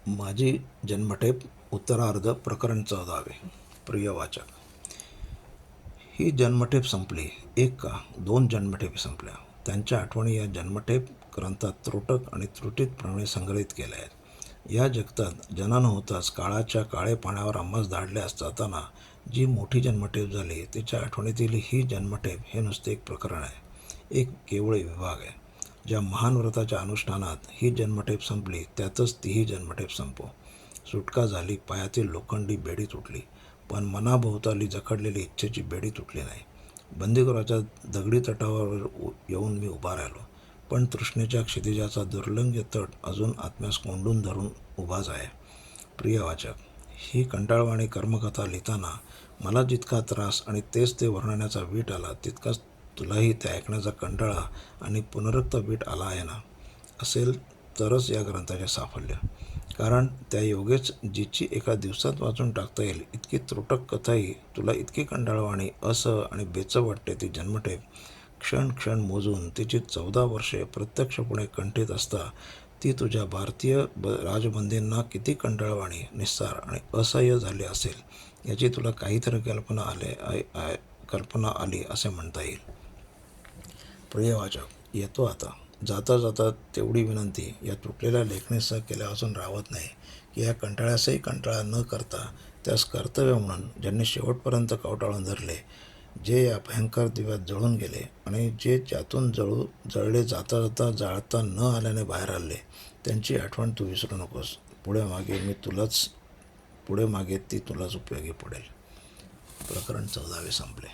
माझी जन्मठेप उत्तरार्ध प्रकरण 14. प्रिय वाचक, ही जन्मठेप संपली. एक का दोन जन्मठेपी संपल्या. त्यांच्या आठवणी या जन्मठेप ग्रंथात त्रोटक आणि त्रुटीतप्रमाणे संग्रहित केल्या आहेत. या जगतात जनन होताच काळाच्या काळे पाण्यावर आम्हास धाडल्यास जाताना जी मोठी जन्मठेप झाली तिच्या आठवणीतील ही जन्मठेप हे नुसते एक प्रकरण आहे, एक केवळ विभाग आहे. ज्या महान व्रताच्या अनुष्ठानात ही जन्मठेप संपली त्यातच तीही जन्मठेप संपो. सुटका झाली, पायातील लोखंडी बेडी तुटली, पण मनाभोवताली जखडलेली इच्छेची बेडी तुटली नाही. बंदीगृहाच्या दगडी तटावर येऊन मी उभा राहिलो, पण तृष्णेच्या क्षितिजाचा दुर्लंघ्य तट अजून आत्म्यास कोंडून धरून उभाच आहे. प्रिय वाचक, ही कंटाळवाणी कर्मकथा लिहिताना मला जितका त्रास आणि तेच ते वर्णण्याचा वीट आला तितकाच तुलाही ते ऐकण्याचा कंटाळा आणि पुनरुक्त वीट आला आहे ना? असेल तरच या ग्रंथाचे साफल्य. कारण त्या योगेच जिची एका दिवसात वाचून टाकता येईल इतकी त्रोटक कथाही तुला इतकी कंटाळवाणी, असह आणि बेचव वाटते. ती जन्मठेप क्षण क्षण मोजून तिची 14 वर्षे प्रत्यक्षपणे कंठित असता ती तुझ्या भारतीय राजबंदींना किती कंटाळवाणी, निस्सार आणि असह्य झाली असेल याची तुला काहीतरी कल्पना आली असे म्हणता येईल. प्रिय वाचक, येतो आता. जाता जाता तेवढी विनंती या तुटलेल्या लेखणीसह केल्यापासून राहत नाही की या कंटाळ्यासही कंटाळा न करता त्यास कर्तव्य म्हणून ज्यांनी शेवटपर्यंत कवटाळून धरले, जे या भयंकर दिव्यात जळून गेले आणि जे ज्यातून जळले जाता जाता जाळता न आल्याने बाहेर आले, त्यांची आठवण तू विसरू नकोस. पुढे मागे ती तुलाच उपयोगी पडेल. प्रकरण 14 संपले.